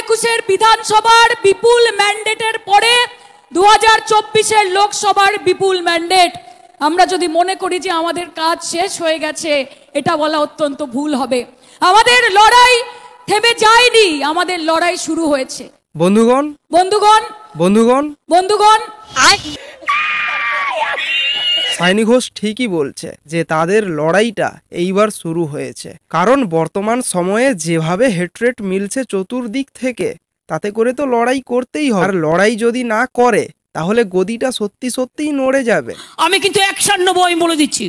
2021-এর বিধানসভার বিপুল ম্যান্ডেটের পরে 2024-এর লোকসভার বিপুল ম্যান্ডেট। আমরা যদি মনে করি যে আমাদের কাজ শেষ হয়ে গেছে, এটা বলা অত্যন্ত ভুল হবে। আমাদের লড়াই থেমে যায়নি, আমাদের লড়াই শুরু হয়েছে। বন্ধুগণ বন্ধুগণ বন্ধুগণ বন্ধুগণ সায়নী ঘোষ ঠিকই বলছে যে তাদের লড়াইটা এইবার শুরু হয়েছে। কারণ বর্তমান সময়ে যেভাবে হেট্রেট মিলছে চতুর্দিক থেকে, তাতে করে তো লড়াই করতেই হবে। আর লড়াই যদি না করে তাহলে গদিটা সত্যি সত্যিই নড়ে যাবে। আমি কিন্তু অ্যাকশন নেবো, আমি বলে দিচ্ছি।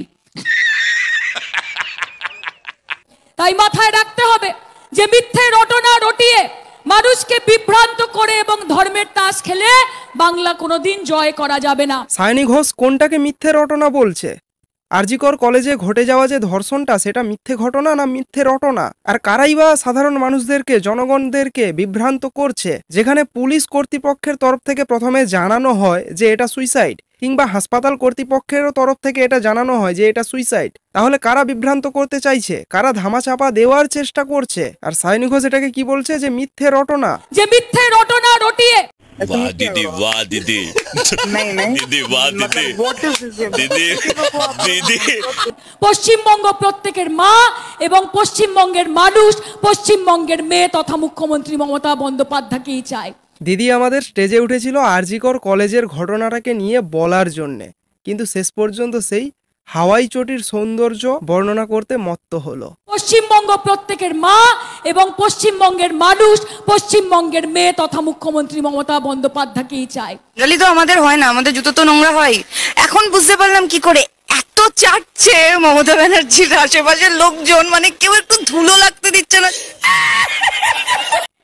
তাই মাথায় রাখতে হবে যে মিথ্যে রটনা রটিয়ে মানুষকে বিভ্রান্ত করে এবং ধর্মের তাস খেলে বাংলা কোনোদিন জয় করা যাবে না। সায়নী ঘোষ কোনটাকে মিথ্যে রটনা বলছে? আরজিকর কলেজে ঘটে যাওয়া যে ধর্ষণটা, সেটা মিথ্যে ঘটনা না মিথ্যে রটনা? আর কারাই বা সাধারণ মানুষদেরকে, জনগণদেরকে বিভ্রান্ত করছে? যেখানে পুলিশ কর্তৃপক্ষের তরফ থেকে প্রথমে জানানো হয় যে এটা সুইসাইড, কিংবা হাসপাতাল কর্তৃপক্ষের তরফ থেকে এটা জানানো হয় যে এটা সুইসাইড, তাহলে কারা বিভ্রান্ত করতে চাইছে? কারা ধামাচাপা দেওয়ার চেষ্টা করছে? আর সায়নী ঘোষ এটাকে কি বলছে? যে মিথ্যে রটনা। যে মিথ্যে রটনা রটিয়ে वाह दीदी, वाह दीदी, दीदी वाह दीदी, दीदी दीदी। পশ্চিমবঙ্গ প্রত্যেকের মা এবং পশ্চিমবঙ্গের মানুষ পশ্চিমবঙ্গের মেয়ে তথা মুখ্যমন্ত্রী মমতা বন্দ্যোপাধ্যায়কেই চায়। দিদি আমাদের স্টেজে উঠেছিল আরজিকর কলেজের ঘটনাটাকে নিয়ে বলার জন্যে, কিন্তু শেষ পর্যন্ত সেই হাওয়াই চটির সৌন্দর্য বর্ণনা করতে মত্ত হলো। পশ্চিমবঙ্গ প্রত্যেকের মা এবং পশ্চিমবঙ্গের মানুষ পশ্চিমবঙ্গের মেয়ে তথা মুখ্যমন্ত্রী মমতা বন্দ্যোপাধ্যায়কেই চায়। গালি তো আমাদের হয় না, আমাদের জুতো তো নোংরা হয়। এখন বুঝতে পারলাম কি করে এত চাটছে মমতা ব্যানার্জির আশেপাশের লোকজন, মানে কেউ একটু ধুলো লাগতে দিচ্ছে না।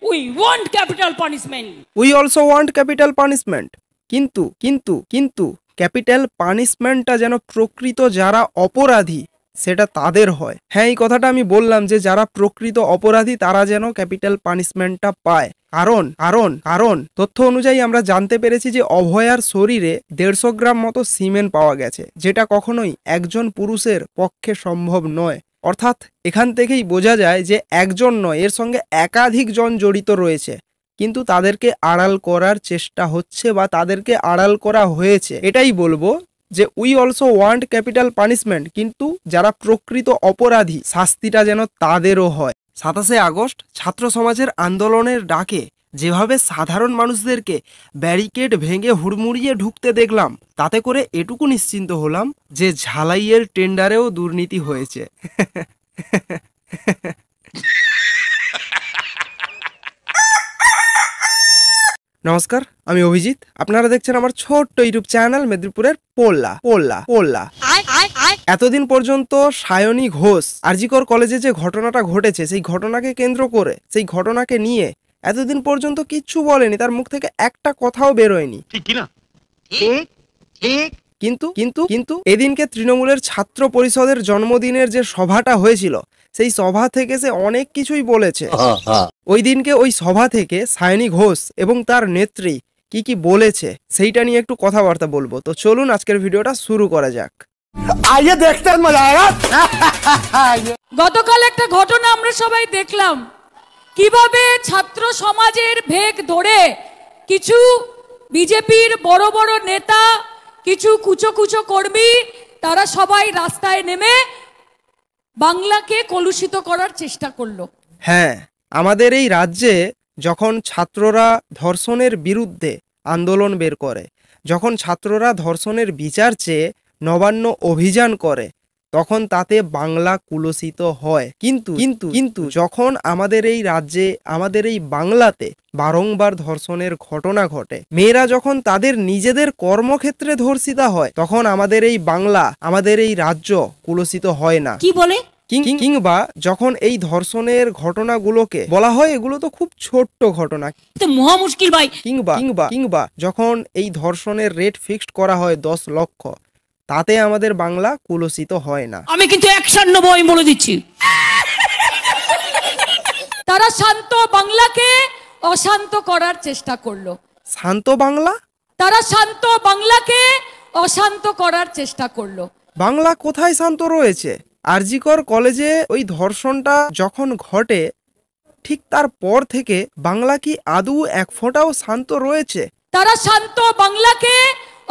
We want capital punishment. We also want capital punishment. কিন্তু কিন্তু কিন্তু ক্যাপিটাল পানিশমেন্টটা যেন প্রকৃত যারা অপরাধী সেটা তাদের হয়। হ্যাঁ, এই কথাটা আমি বললাম যে যারা প্রকৃত অপরাধী তারা যেন ক্যাপিটাল পানিশমেন্টটা পায়। কারণ কারণ কারণ তথ্য অনুযায়ী আমরা জানতে পেরেছি যে অভয়ার শরীরে 150 গ্রাম মতো সিমেন্ট পাওয়া গেছে, যেটা কখনোই একজন পুরুষের পক্ষে সম্ভব নয়। অর্থাৎ এখান থেকেই বোঝা যায় যে একজন নয়, এর সঙ্গে একাধিক জন জড়িত রয়েছে, কিন্তু তাদেরকে আড়াল করার চেষ্টা হচ্ছে বা তাদেরকে আড়াল করা হয়েছে। এটাই বলবো যে we also want capital punishment, কিন্তু যারা প্রকৃত অপরাধী শাস্তিটা যেন তাদেরও হয়। 27শে আগস্ট ছাত্র সমাজের আন্দোলনের ডাকে যেভাবে সাধারণ মানুষদেরকে ব্যারিকেড ভেঙে হুড়মুড়িয়ে ঢুকতে দেখলাম, তাতে করে এটুকু নিশ্চিন্ত হলাম যে ঝালাইয়ের টেন্ডারেও দুর্নীতি হয়েছে। নমস্কার, আমি অভিজিৎ। আপনারা দেখছেন আমার ছোট্ট ইউটিউব চ্যানেল মেদিনীপুরের পোল্লা পোল্লা পোল্লা। এতদিন পর্যন্ত সায়নী ঘোষ আরজিকর কলেজে যে ঘটনাটা ঘটেছে, সেই ঘটনাকে কেন্দ্র করে, সেই ঘটনাকে নিয়ে এতদিন পর্যন্ত কিচ্ছু বলেনি, তার মুখ থেকে একটা কথাও বেরোয়নি, ঠিক কিনা? কিন্তু কিন্তু কিন্তু এদিনকে তৃণমূলের ছাত্র পরিষদের জন্মদিনের যে সভাটা হয়েছিল, সেই সভা থেকে সে অনেক কিছুই বলেছে। ওই দিনকে ওই সভা থেকে সায়নী ঘোষ এবং তার নেত্রী কি কি বলেছে সেইটা নিয়ে একটু কথাবার্তা বলবো। তো চলুন আজকের ভিডিওটা শুরু করা যাক। आइए देखते हैं, मजा आएगा। গতকাল একটা ঘটনা আমরা সবাই দেখলাম, কিভাবে ছাত্র সমাজের ভেগ ধরে কিছু বিজেপির বড় বড় নেতা, কিছু কুচো কুচো কর্মী, তারা সবাই রাস্তায় নেমে বাংলাকে কলুষিত করার চেষ্টা করলো। হ্যাঁ, আমাদের এই রাজ্যে যখন ছাত্ররা ধর্ষণের বিরুদ্ধে আন্দোলন বের করে, যখন ছাত্ররা ধর্ষণের বিচার চেয়ে নবান্ন অভিযান করে, তখন তাতে বাংলা কুলসিত হয়। কিন্তু কিন্তু কিন্তু যখন আমাদের এই রাজ্যে, আমাদের এই বাংলাতে বারংবার ধর্ষণের ঘটনা ঘটে, মেয়েরা যখন তাদের নিজেদের কর্মক্ষেত্রে ধর্ষিতা হয়, তখন আমাদের এই বাংলা, আমাদের এই রাজ্য কুলসিত হয় না। কি বলে? কিংবা যখন এই ধর্ষণের ঘটনাগুলোকে বলা হয় এগুলো তো খুব ছোট্ট ঘটনা, তো মহা মুশকিল ভাই। কিংবা কিংবা কিংবা যখন এই ধর্ষণের রেট ফিক্সড করা হয় 10 লক্ষ, তাতে আমাদের বাংলা কুলসিত হয় না। আমি কিন্তু অ্যাকশন নেবো, আমি বলে দিচ্ছি। তারা শান্ত বাংলাকে অশান্ত করার চেষ্টা করলো। শান্ত বাংলা? তারা শান্ত বাংলাকে অশান্ত করার চেষ্টা করলো। বাংলা কোথায় শান্ত রয়েছে? আরজিকর কলেজে ওই ধর্ষণটা যখন ঘটে, ঠিক তারপর থেকে বাংলা কি আদৌ এক ফোঁটাও শান্ত রয়েছে? তারা শান্ত বাংলাকে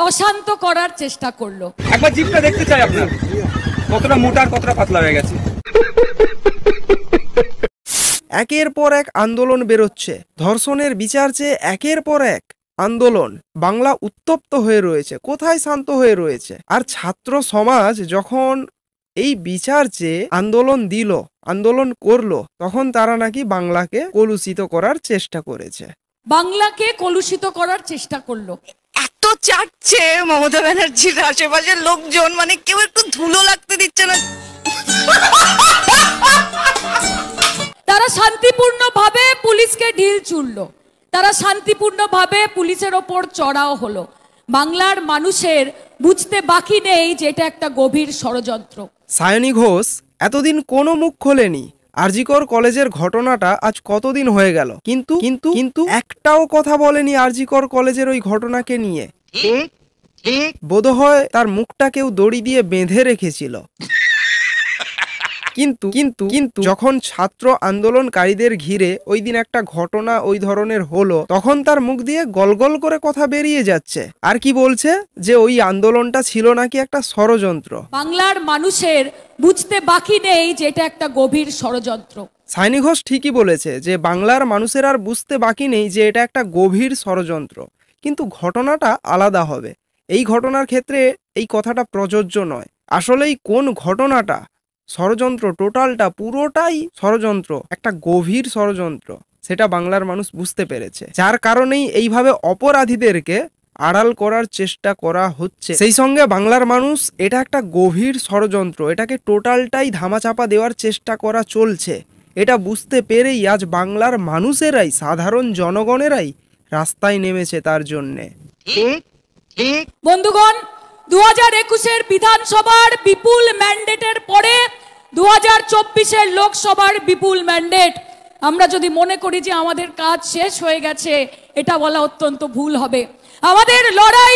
অশান্ত করার চেষ্টা করলো। একবার জিপটা দেখতে চাই আপনার, কতটা মোটা আর কতটা পাতলা হয়ে গেছে। একের পর এক আন্দোলন বেরোচ্ছে, ধর্ষণের বিচার চেয়ে একের পর এক আন্দোলন। বাংলা উত্তপ্ত হয়ে রয়েছে, কোথায় শান্ত হয়ে রয়েছে? আর ছাত্র সমাজ যখন এই বিচার চেয়ে আন্দোলন করলো, তখন তারা নাকি বাংলাকে কলুষিত করার চেষ্টা করেছে। বাংলাকে কলুষিত করার চেষ্টা করলো। এত চাটছে মমতা ব্যানার্জির আশেপাশের লোকজন, মানে কেউ একটু ধুলো লাগতে দিচ্ছে না। তারা শান্তিপূর্ণভাবে পুলিশকে ঢিল ছুড়লো, তারা শান্তিপূর্ণভাবে পুলিশের ওপর চড়াও হলো। বাংলার মানুষের বুঝতে বাকি নেই যে এটা একটা গভীর ষড়যন্ত্র। সায়নী ঘোষ এতদিন কোনো মুখ খোলেনি। আরজিকর কলেজের ঘটনাটা আজ কতদিন হয়ে গেল, কিন্তু কিন্তু কিন্তু একটাও কথা বলেনি আরজিকর কলেজের ওই ঘটনাকে নিয়ে। বোধহয় তার মুখটা কেউ দড়ি দিয়ে বেঁধে রেখেছিল। কিন্তু কিন্তু কিন্তু যখন ছাত্র আন্দোলনকারীদের ঘিরে ওই দিন একটা ঘটনা ওই ধরনের হলো, তখন তার মুখ দিয়ে গলগল করে কথা বেরিয়ে যাচ্ছে। আর কি বলছে? যে ওই আন্দোলনটা ছিল নাকি একটা ষড়যন্ত্র। বাংলার মানুষের বুঝতে বাকি নেই যে এটা একটা গভীর ষড়যন্ত্র। সায়নী ঘোষ ঠিকই বলেছে যে বাংলার মানুষের আর বুঝতে বাকি নেই যে এটা একটা গভীর ষড়যন্ত্র, কিন্তু ঘটনাটা আলাদা হবে। এই ঘটনার ক্ষেত্রে এই কথাটা প্রযোজ্য নয়। আসলেই কোন ঘটনাটা ষড়যন্ত্র, টোটালটা পুরোটাই ষড়যন্ত্র, একটা গভীর ষড়যন্ত্র, সেটা বাংলার মানুষ বুঝতে পেরেছে। যার কারণেই এইভাবে অপরাধীদেরকে আড়াল করার চেষ্টা করা হচ্ছে। সেই সঙ্গে বাংলার মানুষ এটা একটা গভীর ষড়যন্ত্র, এটাকে টোটালটাই ধামাচাপা দেওয়ার চেষ্টা করা চলছে। এটা বুঝতে পেরেই আজ বাংলার মানুষেরাই, সাধারণ জনগণেরাই রাস্তায় নেমেছে তার জন্যে। বন্ধুগণ, 2021-এর বিধানসভার বিপুল ম্যান্ডেটের পরে 2024-এর লোকসভার বিপুল ম্যান্ডেট। আমরা যদি মনে করি যে আমাদের কাজ শেষ হয়ে গেছে, এটা বলা অত্যন্ত ভুল হবে। আমাদের লড়াই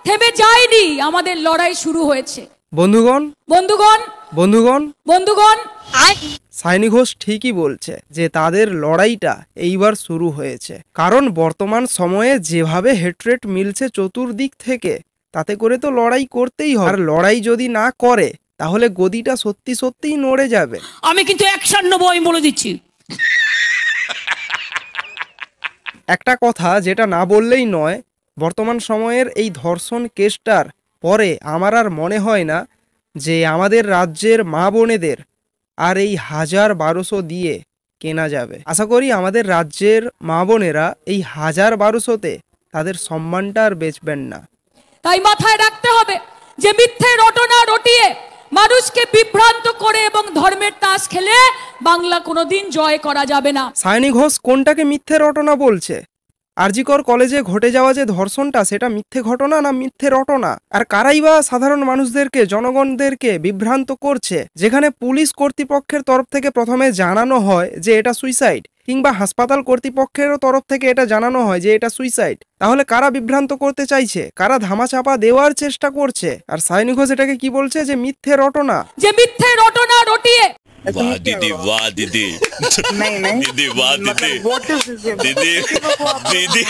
থেমে যায়নি, আমাদের লড়াই শুরু হয়েছে। বন্ধুগণ বন্ধুগণ বন্ধুগণ বন্ধুগণ সায়নী ঘোষ ঠিকই বলছে যে তাদের লড়াইটা এইবার শুরু হয়েছে। কারণ বর্তমান সময়ে যেভাবে হেট্রেট মিলছে চতুর্দিক থেকে, তাতে করে তো লড়াই করতেই হবে। আর লড়াই যদি না করে তাহলে গদিটা সত্যি সত্যিই নড়ে যাবে। আমি কিন্তু 190 বলে দিচ্ছি। একটা কথা যেটা না বললেই নয়, বর্তমান সময়ের এই ধর্ষণ কেসটার পরে আমার আর মনে হয় না যে আমাদের রাজ্যের মা বোনেদের আর এই 1000-1200 দিয়ে কেনা যাবে। আশা করি আমাদের রাজ্যের মা বোনেরা এই 1000-1200-তে তাদের সম্মানটা আর বেচবেন না। তাই মাথায় রাখতে হবে যে মিথ্যে রটনা রটিয়ে মানুষকে বিভ্রান্ত করে এবং ধর্মের তাস খেলে বাংলা কোনোদিন জয় করা যাবে না। সায়নী ঘোষ কোনটাকে মিথ্যে রটনা বলছে? আরজিকর কলেজে ঘটে যাওয়া যে ধর্ষণটা, সেটা মিথ্যে ঘটনা না মিথ্যে রটনা? আর কারাই বা সাধারণ মানুষদেরকে, জনগণদেরকে বিভ্রান্ত করছে? যেখানে পুলিশ কর্তৃপক্ষের তরফ থেকে প্রথমে জানানো হয় যে এটা সুইসাইড, কিংবা হাসপাতাল কর্তৃপক্ষের তরফ থেকে এটা জানানো হয় যে এটা সুইসাইড, তাহলে কারা বিভ্রান্ত করতে চাইছে? কারা ধামাচাপা দেওয়ার চেষ্টা করছে? আর সায়নী ঘোষ এটাকে কি বলছে? যে মিথ্যে রটনা। যে মিথ্যে রটনা রটিয়ে वाह दीदी, वाह दीदी, दीदी वाह दीदी, दीदी दीदी।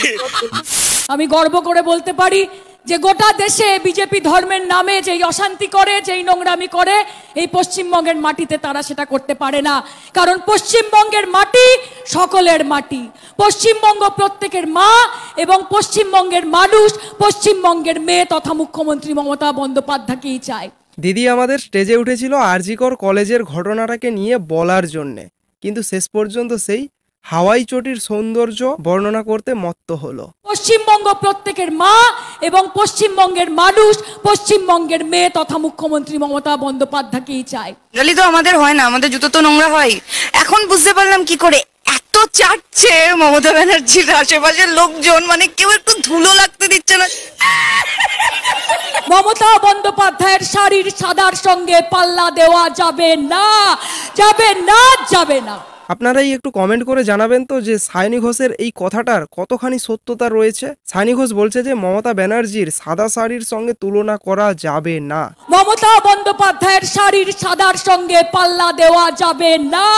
আমি গর্ব করে বলতে পারি যে গোটা দেশে বিজেপি ধর্মের নামে যেই অশান্তি করে, যেই নোংরামি করে, এই পশ্চিমবঙ্গের মাটিতে তারা সেটা করতে পারে না। কারণ পশ্চিমবঙ্গের মাটি সকলের মাটি, পশ্চিমবঙ্গ প্রত্যেকের মা, এবং পশ্চিমবঙ্গের মানুষ পশ্চিমবঙ্গের মেয়ে তথা মুখ্যমন্ত্রী মমতা বন্দ্যোপাধ্যায়কেই চায়। দিদি আমাদের স্টেজে উঠেছিল আরজিকর কলেজের ঘটনাটাকে নিয়ে বলার জন্যে, কিন্তু শেষ পর্যন্ত সেই হাওয়াই চটির সৌন্দর্য বর্ণনা করতে মত্ত হলো। পশ্চিমবঙ্গ প্রত্যেকের মা এবং পশ্চিমবঙ্গের মানুষ পশ্চিমবঙ্গের মেয়ে তথা মুখ্যমন্ত্রী মমতা বন্দ্যোপাধ্যায়কেই চায়। গালি তো আমাদের হয় না, আমাদের জুতো তো নোংরা হয়। এখন বুঝতে পারলাম কি করে এত চাটছে মমতা ব্যানার্জির আশেপাশের লোকজন, মানে কেউ একটু ধুলো লাগতে দিচ্ছে না। মমতা বন্দ্যোপাধ্যায়ের শাড়ির সাদার সঙ্গে পাল্লা দেওয়া যাবে না, যাবে না, যাবে না। আপনারাই একটু কমেন্ট করে জানাবেন তো যে সায়নী ঘোষের এই কথাটার কতখানি সত্যতা রয়েছে। সায়নী ঘোষ বলছে যে মমতা ব্যানার্জির সাদা শাড়ির সঙ্গে তুলনা করা যাবে না। মমতা বন্দ্যোপাধ্যায়ের শাড়ির সাদার সঙ্গে পাল্লা দেওয়া যাবে না,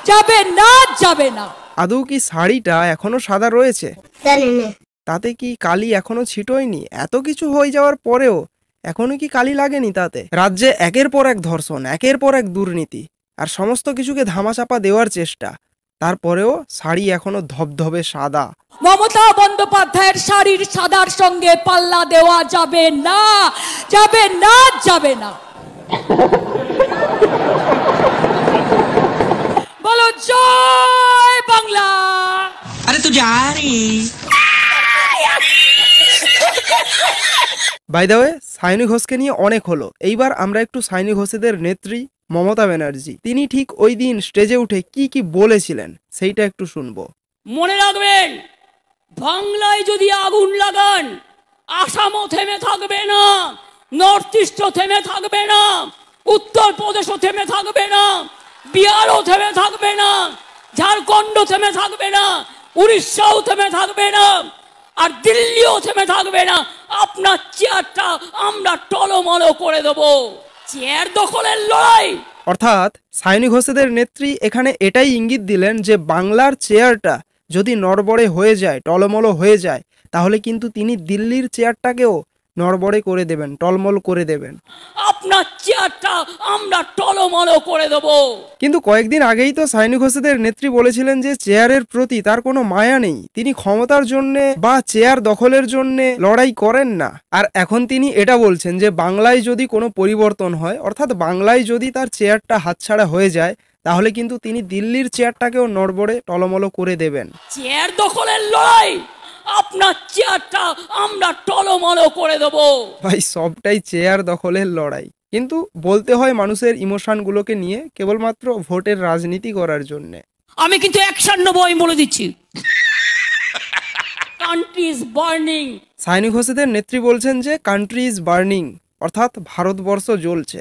যাবে না, যাবে না। আদৌ কি শাড়িটা এখনো সাদা রয়েছে? তাতে কি কালি এখনো ছিটোয়নি? এত কিছু হয়ে যাওয়ার পরেও এখনো কি কালি লাগেনি তাতে? রাজ্যে একের পর এক ধর্ষণ, একের পর এক দুর্নীতি আর সমস্ত কিছুকে ধামাচাপা দেওয়ার চেষ্টা, তারপরেও শাড়ি এখনো ধবধবে সাদা। মমতা বন্দ্যোপাধ্যায়ের শাড়ির সাদার সঙ্গে পাল্লা দেওয়া যাবে না, যাবে না, যাবে না। বলো জয় বাংলা। अरे तू जा रही বাই দ্য ওয়ে, সায়নী ঘোষকে নিয়ে অনেক হলো, এইবার আমরা একটু সায়নী ঘোষেদের নেত্রী মমতা ব্যানার্জি তিনি ঠিক ওই দিন স্টেজে উঠে কি কি বলেছিলেন সেইটা একটু শুনবো। মনে রাখবেন, বাংলায় যদি আগুন লাগান আসামও থেমে থাকবে না, নর্থ ইস্টও থেমে থাকবে না, উত্তর প্রদেশও থেমে থাকবে না, বিহারও থেমে থাকবে না, ঝাড়খণ্ড থেমে থাকবে না, উড়িষ্যাও থেমে থাকবে না, আর দিল্লিও থেমে থাকবে না। আপনার চেয়ারটা আমরা টলমলো করে দেবো। চেয়ার দখলের লড়াই। অর্থাৎ সায়নী ঘোষেদের নেত্রী এখানে এটাই ইঙ্গিত দিলেন যে বাংলার চেয়ারটা যদি নড়বড়ে হয়ে যায়, টলমলো হয়ে যায়, তাহলে কিন্তু তিনি দিল্লির চেয়ারটাকেও নড়বড়ে করে দেবেন, টলমল করে দেবেন। আপনার চেয়ারটা আমরা টলমলো করে দেবো। কিন্তু কয়েকদিন আগেই তো সায়নী ঘোষেদের নেত্রী বলেছিলেন যে চেয়ারের প্রতি তার কোনো মায়া নেই, তিনি ক্ষমতার জন্যে বা চেয়ার দখলের জন্যে লড়াই করেন না। আর এখন তিনি এটা বলছেন যে বাংলায় যদি কোনো পরিবর্তন হয়, অর্থাৎ বাংলায় যদি তার চেয়ারটা হাতছাড়া হয়ে যায়, তাহলে কিন্তু তিনি দিল্লির চেয়ারটাকেও নড়বড়ে টলমলো করে দেবেন। চেয়ার দখলের লড়াই, আপনার চেয়ারটা আমরা টলমলো করে দেবো। ভাই সবটাই চেয়ার দখলের লড়াই, কিন্তু বলতে হয় মানুষের ইমোশনগুলোকে নিয়ে কেবলমাত্র ভোটের রাজনীতি করার জন্য। আমি কিন্তু অ্যাকশন নেবো, আমি বলে দিচ্ছি। Country is burning. সায়নী ঘোষেদের নেত্রী বলছেন যে কান্ট্রি ইজ বার্নিং, অর্থাৎ ভারতবর্ষ জ্বলছে।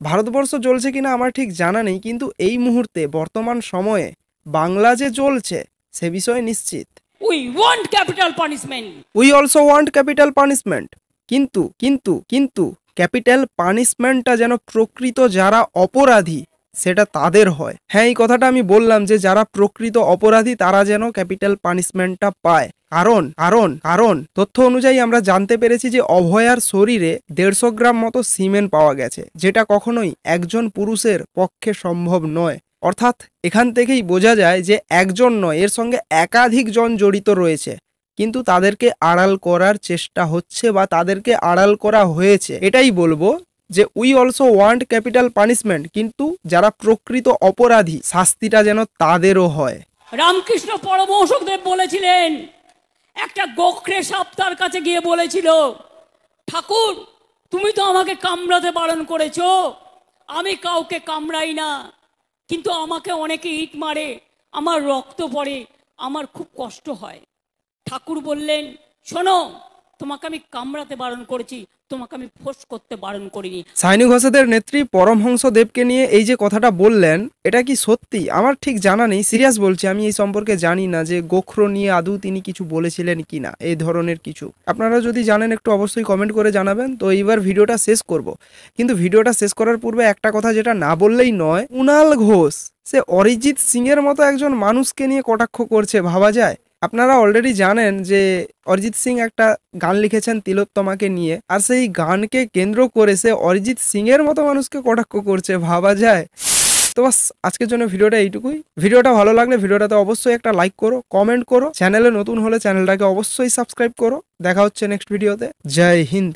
ভারতবর্ষ জ্বলছে কিনা আমার ঠিক জানা নেই, কিন্তু এই মুহূর্তে বর্তমান সময়ে বাংলা যে জ্বলছে সে বিষয়ে নিশ্চিত। We want capital punishment. We also want capital punishment. কিন্তু কিন্তু কিন্তু ক্যাপিটাল পানিশমেন্টটা যেন প্রকৃত যারা অপরাধী সেটা তাদের হয়। হ্যাঁ, এই কথাটা আমি বললাম যে যারা প্রকৃত অপরাধী তারা যেন ক্যাপিটাল পানিশমেন্টটা পায়। কারণ কারণ কারণ তথ্য অনুযায়ী আমরা জানতে পেরেছি যে অভয়ার শরীরে 150 গ্রাম মতো সিমেন্ট পাওয়া গেছে, যেটা কখনোই একজন পুরুষের পক্ষে সম্ভব নয়। অর্থাৎ এখান থেকেই বোঝা যায় যে একজন নয়, এর সঙ্গে একাধিক জন জড়িত রয়েছে, কিন্তু তাদেরকে আড়াল করার চেষ্টা হচ্ছে বা তাদেরকে আড়াল করা হয়েছে। এটাই বলবো যে we also want capital punishment, কিন্তু যারা প্রকৃত অপরাধী শাস্তিটা যেন তাদেরও হয়। রামকৃষ্ণ পরমহংসদেব বলেছিলেন, একটা গোখরে সাপ তার কাছে গিয়ে বলেছিল, ঠাকুর তুমি তো আমাকে কামড়াতে বারণ করেছো, আমি কাউকে কামড়াই না, কিন্তু আমাকে অনেকে ইট মারে, আমার রক্ত পড়ে, আমার খুব কষ্ট হয়। ঠাকুর বললেন, শোনো, তোমাকে আমি কামড়াতে বারণ করেছি, তোমাকে আমি ফোঁস করতে বারণ করিনি। সায়নী ঘোষেদের নেত্রী পরমহংস দেবকে নিয়ে এই যে কথাটা বললেন, এটা কি সত্যি আমার ঠিক জানা নেই, সিরিয়াস বলছি, আমি এই সম্পর্কে জানি না যে গোখরো নিয়ে আদৌ তিনি কিছু বলেছিলেন কিনা, এই ধরনের কিছু। আপনারা যদি জানেন একটু অবশ্যই কমেন্ট করে জানাবেন। তো এইবার ভিডিওটা শেষ করব, কিন্তু ভিডিওটা শেষ করার পূর্বে একটা কথা যেটা না বললেই নয়, কুণাল ঘোষ সে অরিজিৎ সিং এর মতো একজন মানুষকে নিয়ে কটাক্ষ করছে, ভাবা যায়? আপনারা অলরেডি জানেন যে অরিজিৎ সিং একটা গান লিখেছেন তিলোত্তমাকে নিয়ে, আর সেই গানকে কেন্দ্র করে সে অরিজিৎ সিং এর মতো মানুষকে কটাক্ষ করছে, ভাবা যায়? তো বাস আজকের জন্য ভিডিওটা এইটুকুই। ভিডিওটা ভালো লাগলে ভিডিওটাতে অবশ্যই একটা লাইক করো, কমেন্ট করো, চ্যানেলে নতুন হলে চ্যানেলটাকে অবশ্যই সাবস্ক্রাইব করো। দেখা হচ্ছে নেক্সট ভিডিওতে। জয় হিন্দ।